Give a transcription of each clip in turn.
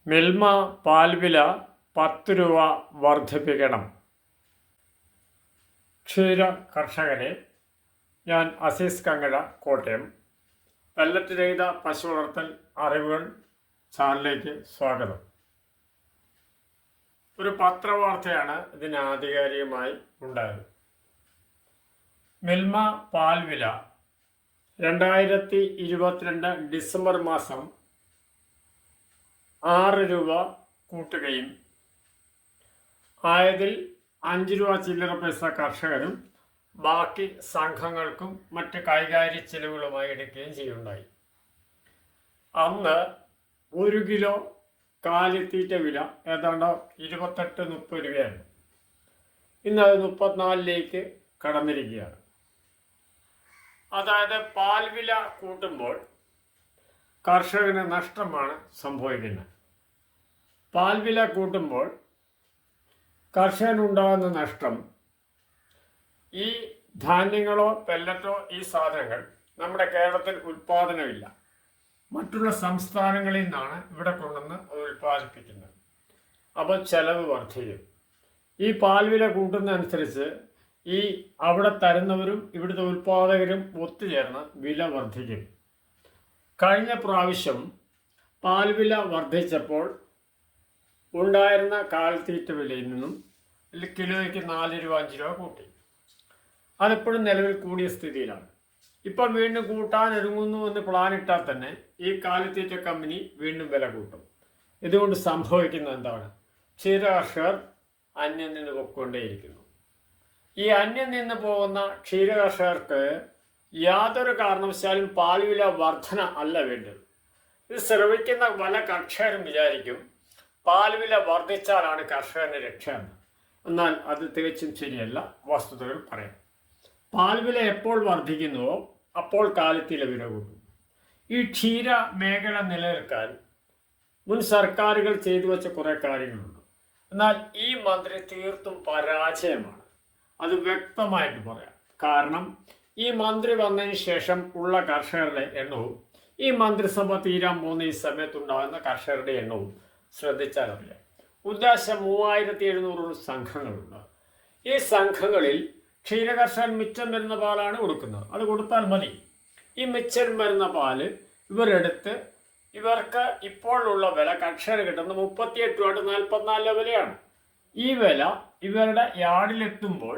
മിൽമ പാൽവില 10 രൂപ വർദ്ധിപ്പിക്കണം. ക്ഷീര കർഷകരെ, ഞാൻ അസീസ് കങ്ങഴ, കോട്ടയം. പെല്ലറ്റ് രഹിത പശു വളർത്തൽ അറിവുകൾ ചാനലിലേക്ക് സ്വാഗതം. ഒരു പത്രവാർത്തയാണ് ഇതിന് ആധികാരികമായി ഉണ്ടായത്. മിൽമ പാൽവില 2022 ഡിസംബർ മാസം 6 രൂപ കൂട്ടുകയും ആയതിൽ 5 രൂപ ചില്ലറ പൈസ കർഷകരും ബാക്കി സംഘങ്ങൾക്കും മറ്റ് കൈകാര്യ ചെലവുകളുമായി എടുക്കുകയും ചെയ്യുണ്ടായി. അന്ന് 1 കിലോ കാലിത്തീറ്റ വില ഏതാണ്ട് 28-30 രൂപയാണ്. ഇന്ന് അത് 34 കടന്നിരിക്കുകയാണ്. അതായത് പാൽവില കൂട്ടുമ്പോൾ കർഷകന് നഷ്ടമാണ് സംഭവിക്കുന്നത്. പാൽവില കൂട്ടുമ്പോൾ കർഷകനുണ്ടാകുന്ന നഷ്ടം, ഈ ധാന്യങ്ങളോ പെല്ലറ്റോ ഈ സാധനങ്ങൾ നമ്മുടെ കേരളത്തിൽ ഉൽപ്പാദനമില്ല. മറ്റുള്ള സംസ്ഥാനങ്ങളിൽ നിന്നാണ് ഇവിടെ കൊണ്ടുവന്ന് അത് ഉൽപ്പാദിപ്പിക്കുന്നത്. അപ്പോൾ ചെലവ് വർദ്ധിക്കും. ഈ പാൽവില കൂട്ടുന്നതനുസരിച്ച് ഈ അവിടെ തരുന്നവരും ഇവിടുത്തെ ഉൽപ്പാദകരും ഒത്തുചേർന്ന് വില വർദ്ധിക്കും. കഴിഞ്ഞ പ്രാവശ്യം പാൽവില വർദ്ധിച്ചപ്പോൾ ഉണ്ടായിരുന്ന കാലിത്തീറ്റ വിലയിൽ നിന്നും കിലോയ്ക്ക് 4 രൂപ 5 രൂപ കൂട്ടി. അതിപ്പോഴും നിലവിൽ കൂടിയ സ്ഥിതിയിലാണ്. ഇപ്പം വീണ്ടും കൂട്ടാൻ ഒരുങ്ങുന്നു എന്ന് പ്ലാനിട്ടാൽ തന്നെ ഈ കാലിത്തീറ്റ കമ്പനി വീണ്ടും വില കൂട്ടും. ഇതുകൊണ്ട് സംഭവിക്കുന്നത് എന്താണ്? ക്ഷീര കർഷകർ അന്യം നിന്ന് പൊയ്ക്കൊണ്ടേയിരിക്കുന്നു. ഈ അന്യം നിന്ന് പോകുന്ന ക്ഷീര കർഷകർക്ക് യാതൊരു കാരണവശാലും പാൽവില വർധന അല്ല വേണ്ടത്. ഇത് ശ്രവിക്കുന്ന പല കർഷകരും വിചാരിക്കും പാൽവില വർദ്ധിച്ചാലാണ് കർഷകന് രക്ഷ എന്ന്. എന്നാൽ അത് തികച്ചും ശരിയല്ല. വസ്തുതകൾ പറയാം. പാൽവില എപ്പോൾ വർദ്ധിക്കുന്നുവോ അപ്പോൾ കാലിത്തീറ്റ വില കൂട്ടും. ഈ ക്ഷീര മേഖല നിലനിൽക്കാൻ മുൻ സർക്കാരുകൾ ചെയ്തു വെച്ച കുറേ കാര്യങ്ങളുണ്ട്. എന്നാൽ ഈ മന്ത്രി തീർത്തും പരാജയമാണ്. അത് വ്യക്തമായിട്ട് പറയാം. കാരണം ഈ മന്ത്രി വന്നതിന് ശേഷം ഉള്ള കർഷകരുടെ എണ്ണവും ഈ മന്ത്രിസഭ തീരാൻ പോകുന്ന ഈ സമയത്തുണ്ടാകുന്ന കർഷകരുടെ എണ്ണവും ശ്രദ്ധിച്ചാൽ അറിയാം. ഉദ്ദേശം 3700 സംഘങ്ങളുണ്ട്. ഈ സംഘങ്ങളിൽ ക്ഷീരകർഷകൻ മിച്ചം വരുന്ന പാലാണ് കൊടുക്കുന്നത്. അത് കൊടുത്താൽ മതി. ഈ മിച്ചം വരുന്ന പാല് ഇവരെടുത്ത് ഇവർക്ക് ഇപ്പോഴുള്ള വില കർഷകന് കിട്ടുന്ന 38 രൂപ 44 വിലയാണ്. ഈ വില ഇവരുടെ യാർഡിലെത്തുമ്പോൾ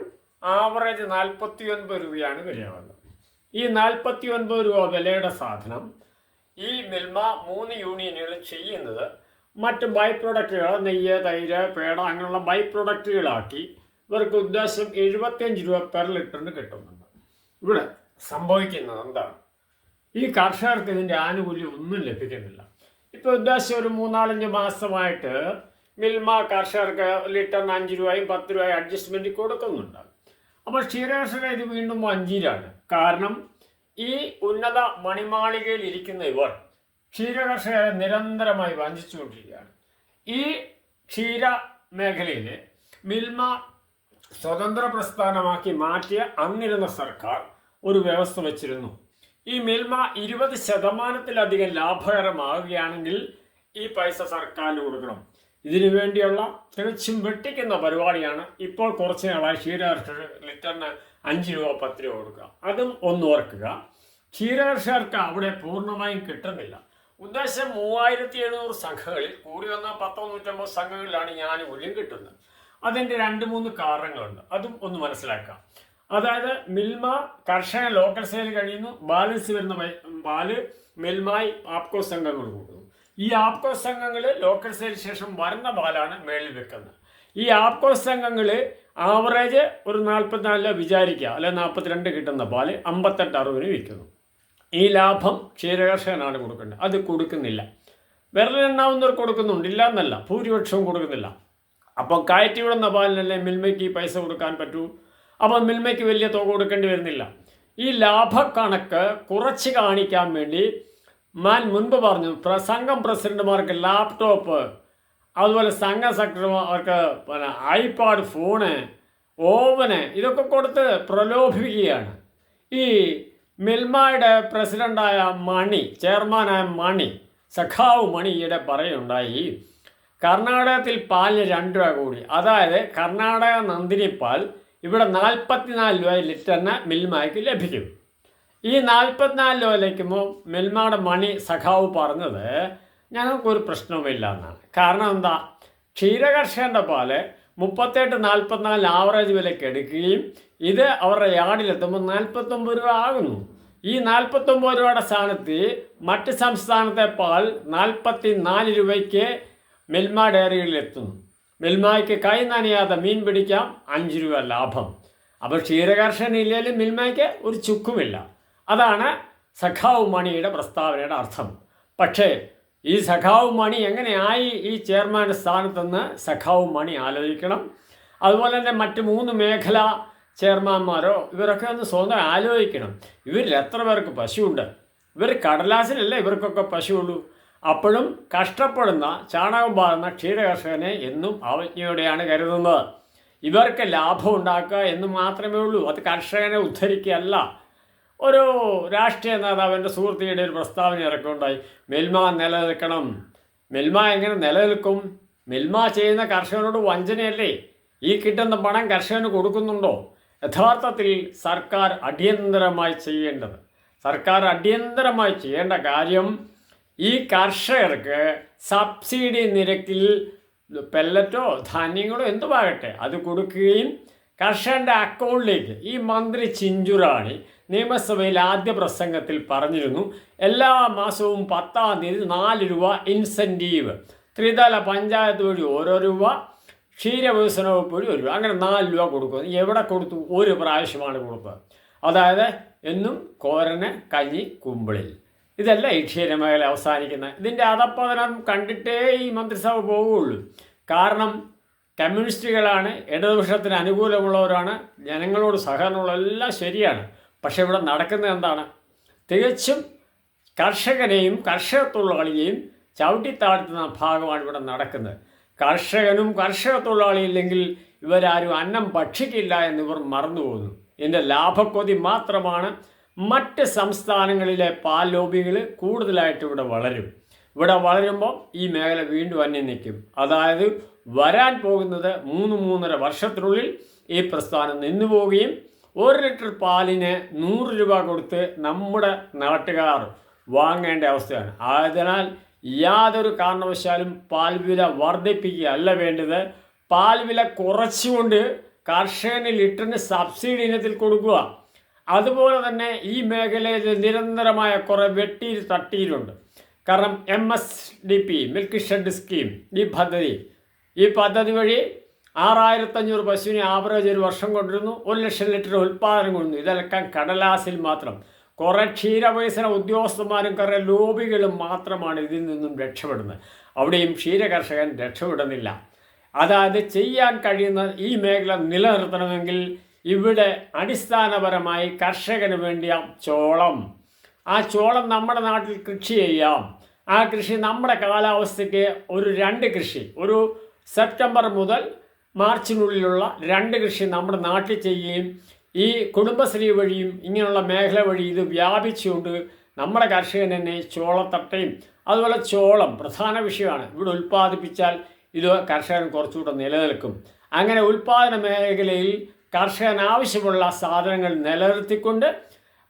ആവറേജ് 49 രൂപയാണ് വിലയാവുന്നത്. ഈ 49 രൂപ വിലയുടെ സാധനം ഈ മിൽമ 3 യൂണിയനുകൾ ചെയ്യുന്നത് മറ്റ് ബൈ പ്രൊഡക്റ്റുകൾ, നെയ്യ്, തൈര്, പേട അങ്ങനെയുള്ള ബൈ പ്രൊഡക്റ്റുകളാക്കി ഇവർക്ക് ഉദ്ദേശം 75 രൂപ പെർ ലിറ്ററിന് കിട്ടുന്നുണ്ട്. ഇവിടെ സംഭവിക്കുന്നത് എന്താണ്? ഈ കർഷകർക്ക് ഇതിൻ്റെ ആനുകൂല്യം ഒന്നും ലഭിക്കുന്നില്ല. ഇപ്പോൾ ഉദ്ദേശം ഒരു 3-4 മാസമായിട്ട് മിൽമ കർഷകർക്ക് ലിറ്ററിന് 5 രൂപയും 10 രൂപയും അഡ്ജസ്റ്റ്മെൻറ്റ് കൊടുക്കുന്നുണ്ട്. അപ്പോൾ ക്ഷീരകർഷകർ ഇത് വീണ്ടും വഞ്ചിയിലാണ്. കാരണം ഈ ഉന്നത മണിമാളികയിൽ ഇരിക്കുന്ന ഇവർ ക്ഷീരകർഷകരെ നിരന്തരമായി വഞ്ചിച്ചുകൊണ്ടിരിക്കുകയാണ്. ഈ ക്ഷീര മേഖലയിൽ മിൽമ സ്വതന്ത്ര പ്രസ്ഥാനമാക്കി മാറ്റിയ അന്നിരുന്ന സർക്കാർ ഒരു വ്യവസ്ഥ വച്ചിരുന്നു. ഈ മിൽമ 20% ലാഭകരമാവുകയാണെങ്കിൽ ഈ പൈസ സർക്കാരിന് കൊടുക്കണം. ഇതിനു വേണ്ടിയുള്ള തികച്ചും വെട്ടിക്കുന്ന പരിപാടിയാണ് ഇപ്പോൾ കുറച്ച് നാളായി ക്ഷീരകർഷകർ ലിറ്ററിന് 5 രൂപ 10 രൂപ കൊടുക്കുക. അതും ഒന്ന് ഓർക്കുക. ക്ഷീരകർഷകർക്ക് അവിടെ പൂർണ്ണമായും കിട്ടുന്നില്ല. ഉദ്ദേശം 3700 സംഘങ്ങളിൽ കൂടി വന്ന 100-150 സംഘങ്ങളിലാണ് ഈ ആനുകൂല്യം കിട്ടുന്നത്. അതിൻ്റെ 2-3 കാരണങ്ങളുണ്ട്. അതും ഒന്ന് മനസ്സിലാക്കാം. അതായത് മിൽമ കർഷക ലോക്കൽ സെയിൽ കഴിയുന്നു, ബാലൻസ് വരുന്ന പാല് മിൽമായി ആപ്കോ സംഘങ്ങൾ കൂടുന്നു. ഈ ആപ്കോ സംഘങ്ങൾ ലോക്കൽ സെയിൽ ശേഷം വരുന്ന പാലാണ് മേളിൽ വെക്കുന്നത്. ഈ ആപ്കോ സംഘങ്ങൾ ആവറേജ് ഒരു 44 വിചാരിക്കുക, അല്ലെ 42 കിട്ടുന്ന പാല് 58-60 വിൽക്കുന്നു. ഈ ലാഭം ക്ഷീരകർഷകനാണ് കൊടുക്കേണ്ടത്. അത് കൊടുക്കുന്നില്ല. വിരലെണ്ണാവുന്നവർ കൊടുക്കുന്നുണ്ട്, ഇല്ല എന്നല്ല, ഭൂരിപക്ഷവും കൊടുക്കുന്നില്ല. അപ്പോൾ കയറ്റി വിടുന്ന പാലിനല്ലേ മിൽമയ്ക്ക് ഈ പൈസ കൊടുക്കാൻ പറ്റൂ. അപ്പോൾ മിൽമയ്ക്ക് വലിയ തുക കൊടുക്കേണ്ടി വരുന്നില്ല. ഈ ലാഭക്കണക്ക് കുറച്ച് കാണിക്കാൻ വേണ്ടി മുൻപ് പറഞ്ഞു സംഘം പ്രസിഡന്റുമാർക്ക് ലാപ്ടോപ്പ്, അതുപോലെ സംഘ സെക്രട്ടറിമാർക്ക് ഐപാഡ്, ഫോണ്, ഓവന് ഇതൊക്കെ കൊടുത്ത് പ്രലോഭിപ്പിക്കുകയാണ്. ഈ മിൽമയുടെ പ്രസിഡന്റായ മണി, ചെയർമാനായ മണി, സഖാവ് മണി ഈയിടെ പറയുണ്ടായി, കർണാടകത്തിൽ പാലിന് 2 രൂപ കൂടി. അതായത് കർണാടക നന്ദിനി പാൽ ഇവിടെ 44 രൂപ ലിറ്ററിന് മിൽമയ്ക്ക് ലഭിക്കും. ഈ 44 രൂപ ലഭിക്കുമ്പോൾ മിൽമയുടെ മണി സഖാവ് പറഞ്ഞത് ഞങ്ങൾക്കൊരു പ്രശ്നവുമില്ല എന്നാണ്. കാരണം എന്താ, ക്ഷീരകർഷകൻ്റെ പാല് 38-44 ആവറേജ് വിലയ്ക്ക് എടുക്കുകയും ഇത് അവരുടെ യാർഡിലെത്തുമ്പോൾ 49 രൂപ ആകുന്നു. ഈ 49 രൂപയുടെ സ്ഥാനത്ത് മറ്റ് സംസ്ഥാനത്തെ പാൽ 44 രൂപയ്ക്ക് മിൽമ ഡയറികളിൽ എത്തുന്നു. മിൽമയ്ക്ക് കൈ നനയാതെ മീൻ പിടിക്കാം, 5 രൂപ ലാഭം. അപ്പോൾ ക്ഷീരകർഷകൻ ഇല്ലെങ്കിലും മിൽമയ്ക്ക് ഒരു ചുക്കുമില്ല. അതാണ് സഖാവ് മണിയുടെ പ്രസ്താവനയുടെ അർത്ഥം. പക്ഷേ ഈ സഖാവ് മണി എങ്ങനെയായി ഈ ചെയർമാൻ്റെ സ്ഥാനത്തെന്ന് സഖാവ് മണി ആലോചിക്കണം. അതുപോലെ തന്നെ മറ്റ് 3 മേഖലാ ചെയർമാന്മാരോ ഇവരൊക്കെ ഒന്ന് സ്വന്തം ആലോചിക്കണം. ഇവരിൽ എത്ര പേർക്ക് പശുവുണ്ട്? ഇവർ കടലാസിലല്ലേ ഇവർക്കൊക്കെ പശുവുള്ളൂ. അപ്പോഴും കഷ്ടപ്പെടുന്ന ചാണകം പാറുന്ന ക്ഷീരകർഷകനെ എന്നും അവജ്ഞയോടെയാണ് കരുതുന്നത്. ഇവർക്ക് ലാഭം ഉണ്ടാക്കുക എന്ന് മാത്രമേ ഉള്ളൂ. അത് കർഷകനെ ഉദ്ധരിക്കുകയല്ല. ഒരു രാഷ്ട്രീയ നേതാവിൻ്റെ സുഹൃത്തിയുടെ ഒരു പ്രസ്താവന ഇറക്കുണ്ടായി, മിൽമ നിലനിൽക്കണം. മിൽമ എങ്ങനെ നിലനിൽക്കും? മിൽമ ചെയ്യുന്ന കർഷകനോട് വഞ്ചനയല്ലേ? ഈ കിട്ടുന്ന പണം കർഷകന് കൊടുക്കുന്നുണ്ടോ? യഥാർത്ഥത്തിൽ സർക്കാർ അടിയന്തരമായി ചെയ്യേണ്ട കാര്യം ഈ കർഷകർക്ക് സബ്സിഡി നിരക്കിൽ പെല്ലറ്റോ ധാന്യങ്ങളോ എന്തുമാകട്ടെ അത് കൊടുക്കുകയും കർഷകൻ്റെ അക്കൗണ്ടിലേക്ക് ഈ മന്ത്രി ചിഞ്ചുറാണി നിയമസഭയിൽ ആദ്യ പ്രസംഗത്തിൽ പറഞ്ഞിരുന്നു, എല്ലാ മാസവും 10-ാം തീയതി 4 രൂപ ഇൻസെൻറ്റീവ്, ത്രിതല പഞ്ചായത്ത് വഴി ഓരോ രൂപ, ക്ഷീരവികസന വകുപ്പ് വഴി 1 രൂപ, അങ്ങനെ 4 രൂപ കൊടുക്കുന്നു. എവിടെ കൊടുത്തു? ഒരു പ്രാവശ്യമാണ് കൊടുത്തത്. അതായത് എന്നും കോരന് കഞ്ഞി കുമ്പിളിൽ. ഇതല്ല ഈ ക്ഷീരമേഖല അവസാനിക്കുന്നത്. ഇതിൻ്റെ അധപ്പതനം കണ്ടിട്ടേ ഈ മന്ത്രിസഭ പോവുകയുള്ളൂ. കാരണം കമ്മ്യൂണിസ്റ്റുകളാണ്, ഇടതുപക്ഷത്തിന് അനുകൂലമുള്ളവരാണ്, ജനങ്ങളോട് സഹകരണമുള്ള എല്ലാം ശരിയാണ്. പക്ഷെ ഇവിടെ നടക്കുന്നത് എന്താണ്? തികച്ചും കർഷകനെയും കർഷക തൊഴിലാളിയെയും ചവിട്ടിത്താഴ്ത്തുന്ന ഭാഗമാണ് ഇവിടെ നടക്കുന്നത്. കർഷകനും കർഷക തൊഴിലാളിയില്ലെങ്കിൽ ഇവരാരും അന്നം ഭക്ഷിക്കില്ല എന്നിവർ മറന്നുപോകുന്നു. ഇതിൻ്റെ ലാഭക്കൊതി മാത്രമാണ്. മറ്റ് സംസ്ഥാനങ്ങളിലെ പാൽ ലോബികൾ കൂടുതലായിട്ട് ഇവിടെ വളരും. ഇവിടെ വളരുമ്പോൾ ഈ മേഖല വീണ്ടും അന്യം നിൽക്കും. അതായത് വരാൻ പോകുന്നത് 3-3.5 വർഷത്തിനുള്ളിൽ ഈ പ്രസ്ഥാനം നിന്നു പോവുകയും 1 ലിറ്റർ പാലിന് 100 രൂപ കൊടുത്ത് നമ്മുടെ നാട്ടുകാർ വാങ്ങേണ്ട അവസ്ഥയാണ്. അതിനാൽ യാതൊരു കാരണവശാലും പാൽ വില വർദ്ധിപ്പിക്കുകയല്ല വേണ്ടത്. പാൽ വില കുറച്ചുകൊണ്ട് കർഷകന് ലിറ്ററിന് സബ്സിഡി ഇനത്തിൽ കൊടുക്കുക. അതുപോലെ തന്നെ ഈ മേഖലയിൽ നിരന്തരമായ കുറേ വെട്ടിയിൽ തട്ടിയിലുണ്ട്. കാരണം MSDP മിൽക്ക് ഷെഡ് സ്കീം ഈ പദ്ധതി വഴി 6500 പശുവിനെ ആവറേജ് ഒരു വർഷം കൊണ്ടിരുന്നു. 1 ലക്ഷം ലിറ്റർ ഉൽപ്പാദനം കൊണ്ടു. ഇതെല്ലാം കടലാസിൽ മാത്രം. കുറേ ക്ഷീരവികസന ഉദ്യോഗസ്ഥന്മാരും കുറേ ലോബികളും മാത്രമാണ് ഇതിൽ നിന്നും രക്ഷപ്പെടുന്നത്. അവിടെയും ക്ഷീരകർഷകൻ രക്ഷപ്പെടുന്നില്ല. അതായത് ചെയ്യാൻ കഴിയുന്ന ഈ മേഖല നിലനിർത്തണമെങ്കിൽ ഇവിടെ അടിസ്ഥാനപരമായി കർഷകന് വേണ്ടിയ ചോളം, ആ ചോളം നമ്മുടെ നാട്ടിൽ കൃഷി ചെയ്യാം. ആ കൃഷി നമ്മുടെ കാലാവസ്ഥയ്ക്ക് ഒരു 2 കൃഷി, ഒരു സെപ്റ്റംബർ മുതൽ മാർച്ചിനുള്ളിലുള്ള 2 കൃഷി നമ്മുടെ നാട്ടിൽ ചെയ്യുകയും ഈ കുടുംബശ്രീ വഴിയും ഇങ്ങനെയുള്ള മേഖല വഴി ഇത് വ്യാപിച്ചുകൊണ്ട് നമ്മുടെ കർഷകൻ തന്നെ ചോളത്തട്ടയും അതുപോലെ ചോളം പ്രധാന വിഷയമാണ്. ഇവിടെ ഉൽപ്പാദിപ്പിച്ചാൽ ഇത് കർഷകൻ കുറച്ചുകൂടെ നിലനിൽക്കും. അങ്ങനെ ഉൽപ്പാദന മേഖലയിൽ കർഷകൻ ആവശ്യമുള്ള സാധനങ്ങൾ നിലനിർത്തിക്കൊണ്ട്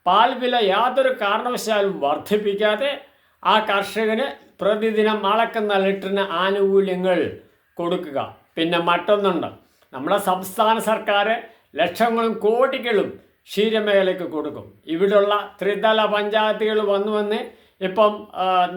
പാൽ വില യാതൊരു കാരണവശാലും വർദ്ധിപ്പിക്കാതെ ആ കർഷകന് പ്രതിദിനം അളക്കുന്ന ലിറ്ററിന് ആനുകൂല്യങ്ങൾ കൊടുക്കുക. പിന്നെ മറ്റൊന്നുണ്ട്, നമ്മുടെ സംസ്ഥാന സർക്കാർ ലക്ഷങ്ങളും കോടികളും ക്ഷീരമേഖലയ്ക്ക് കൊടുക്കും. ഇവിടെയുള്ള ത്രിതല പഞ്ചായത്തുകൾ വന്ന് ഇപ്പം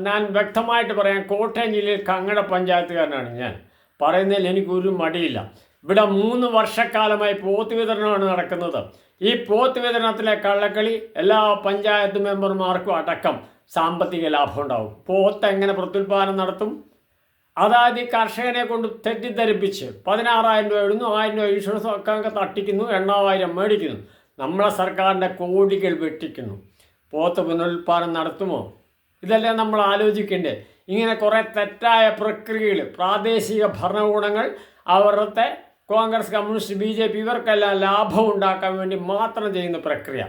ഞാൻ വ്യക്തമായിട്ട് പറയാം, കോട്ടയം ജില്ലയിൽ കങ്ങട പഞ്ചായത്തുകാരനാണ് ഞാൻ. പറയുന്നതിൽ എനിക്കൊരു മടിയില്ല. ഇവിടെ 3 വർഷക്കാലമായി പോത്ത് വിതരണമാണ് നടക്കുന്നത്. ഈ പോത്ത് വിതരണത്തിലെ കള്ളക്കളി എല്ലാ പഞ്ചായത്ത് മെമ്പർമാർക്കും അടക്കം സാമ്പത്തിക ലാഭം ഉണ്ടാവും. പോത്ത് എങ്ങനെ പ്രത്യുൽപാദനം നടത്തും? അതായത് ഈ കർഷകനെ കൊണ്ട് തെറ്റിദ്ധരിപ്പിച്ച് 16,000 രൂപ ഇടുന്നു, 1000 രൂപ ഇൻഷുറൻസ് ഒക്കെ തട്ടിക്കുന്നു, 80,000 മേടിക്കുന്നു. നമ്മളെ സർക്കാരിൻ്റെ കോടികൾ വെട്ടിക്കുന്നു. പോത്ത് പുനരുൽപാദനം നടത്തുമോ? ഇതെല്ലാം നമ്മൾ ആലോചിക്കേണ്ടേ. ഇങ്ങനെ കുറേ തെറ്റായ പ്രക്രിയകൾ പ്രാദേശിക ഭരണകൂടങ്ങൾ അവരുടെ കോൺഗ്രസ്, കമ്മ്യൂണിസ്റ്റ്, BJP ഇവർക്കെല്ലാം ലാഭം ഉണ്ടാക്കാൻ വേണ്ടി മാത്രം ചെയ്യുന്ന പ്രക്രിയ.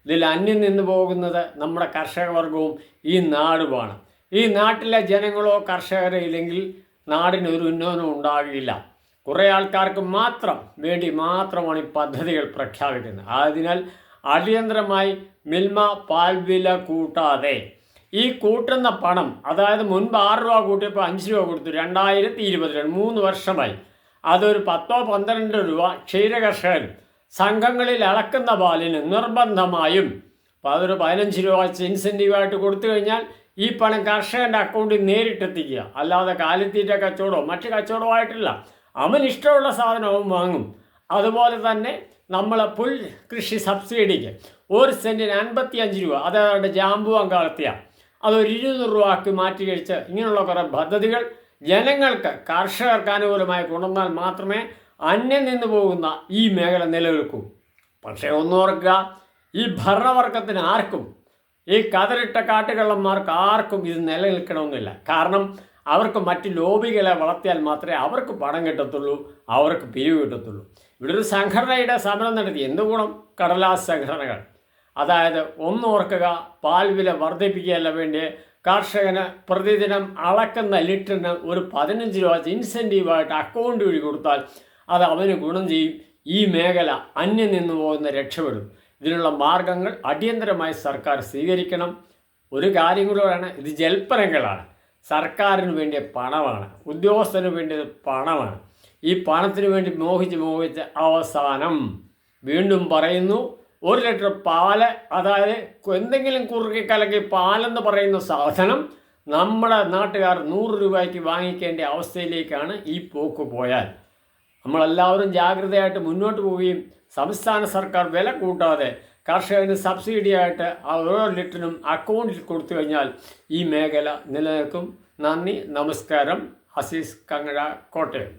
ഇതിൽ അന്യം നിന്ന് പോകുന്നത് നമ്മുടെ കർഷക വർഗവും ഈ നാടുമാണ്. ഈ നാട്ടിലെ ജനങ്ങളോ കർഷകരോ ഇല്ലെങ്കിൽ നാടിന് ഒരു ഉന്നമനവും ഉണ്ടാകില്ല. കുറേ ആൾക്കാർക്ക് മാത്രമാണ് ഈ പദ്ധതികൾ പ്രഖ്യാപിക്കുന്നത്. അതിനാൽ അടിയന്തരമായി മിൽമ പാൽവില കൂട്ടാതെ ഈ കൂട്ടുന്ന പണം, അതായത് മുൻപ് 6 രൂപ കൂട്ടിയപ്പോൾ 5 രൂപ കൊടുത്തു, 2022 3 വർഷമായി, അതൊരു 10-12 രൂപ ക്ഷീരകർഷകൻ സംഘങ്ങളിൽ അളക്കുന്ന പാലിന് നിർബന്ധമായും അതൊരു 15 രൂപ ഇൻസെൻറ്റീവായിട്ട് കൊടുത്തു കഴിഞ്ഞാൽ ഈ പണം കർഷകൻ്റെ അക്കൗണ്ടിൽ നേരിട്ടെത്തിക്കുക. അല്ലാതെ കാലിത്തീറ്റ കച്ചവടമോ മറ്റ് കച്ചവടമായിട്ടില്ല. അവൻ ഇഷ്ടമുള്ള സാധനം അവൻ വാങ്ങും. അതുപോലെ തന്നെ നമ്മൾ പുൽ കൃഷി സബ്സിഡിക്ക് 1 സെൻറ്റിന് 55 രൂപ, അതായത് ജാമ്പുവാൻ കാലത്തിയ അതൊരു 200 രൂപയ്ക്ക് മാറ്റി കഴിച്ച് ഇങ്ങനെയുള്ള കുറേ പദ്ധതികൾ ജനങ്ങൾക്ക് കർഷകർക്ക് അനുകൂലമായി കൊണ്ടുവന്നാൽ മാത്രമേ അന്യം നിന്ന് പോകുന്ന ഈ മേഖല നിലനിൽക്കൂ. പക്ഷേ ഒന്നോർക്കുക, ഈ ഭരണവർഗത്തിന് ആർക്കും, ഈ കതറിട്ട കാട്ടുകള്ളന്മാർക്ക് ആർക്കും ഇത് നിലനിൽക്കണമെന്നില്ല. കാരണം അവർക്ക് മറ്റ് ലോബികളെ വളർത്തിയാൽ മാത്രമേ അവർക്ക് പണം കിട്ടത്തുള്ളൂ, അവർക്ക് പിരിവ് കിട്ടത്തുള്ളൂ. ഇവിടെ ഒരു സംഘടനയുടെ സമരം നടത്തി. എന്ത് ഗുണം? കടലാസ് സംഘടനകൾ. അതായത് ഒന്നോർക്കുക, പാൽ വില വർദ്ധിപ്പിക്കുകയല്ല വേണ്ടി കർഷകന് പ്രതിദിനം അളക്കുന്ന ലിറ്ററിന് ഒരു 15 രൂപ ഇൻസെൻറ്റീവായിട്ട് അക്കൗണ്ട് വഴി കൊടുത്താൽ അത് അവന് ഗുണം ചെയ്യും. ഈ മേഖല അന്യം നിന്ന് പോകുന്ന രക്ഷപ്പെടും. ഇതിനുള്ള മാർഗങ്ങൾ അടിയന്തരമായി സർക്കാർ സ്വീകരിക്കണം. ഒരു കാര്യം കൂടെയാണ്, ഇത് ജൽപ്പനങ്ങളാണ്. സർക്കാരിന് വേണ്ടിയ പണമാണ്, ഉദ്യോഗസ്ഥന് വേണ്ടിയത് പണമാണ്. ഈ പണത്തിന് വേണ്ടി മോഹിച്ച് അവസാനം വീണ്ടും പറയുന്നു, 1 ലിറ്റർ പാല്, അതായത് എന്തെങ്കിലും കുറുക്കി കലക്കി പാലെന്ന് പറയുന്ന സാധനം നമ്മുടെ നാട്ടുകാർ 100 രൂപയ്ക്ക് വാങ്ങിക്കേണ്ട അവസ്ഥയിലേക്കാണ് ഈ പോക്ക് പോയാൽ. നമ്മളെല്ലാവരും ജാഗ്രതയായിട്ട് മുന്നോട്ട് പോവുകയും സംസ്ഥാന സർക്കാർ വില കൂട്ടാതെ കർഷകന് സബ്സിഡിയായിട്ട് ആ ഓരോ ലിറ്ററിനും അക്കൗണ്ടിൽ കൊടുത്തു കഴിഞ്ഞാൽ ഈ മേഖല നിലനിൽക്കും. നന്ദി, നമസ്കാരം. അസീസ് കങ്ങഴ, കോട്ടയം.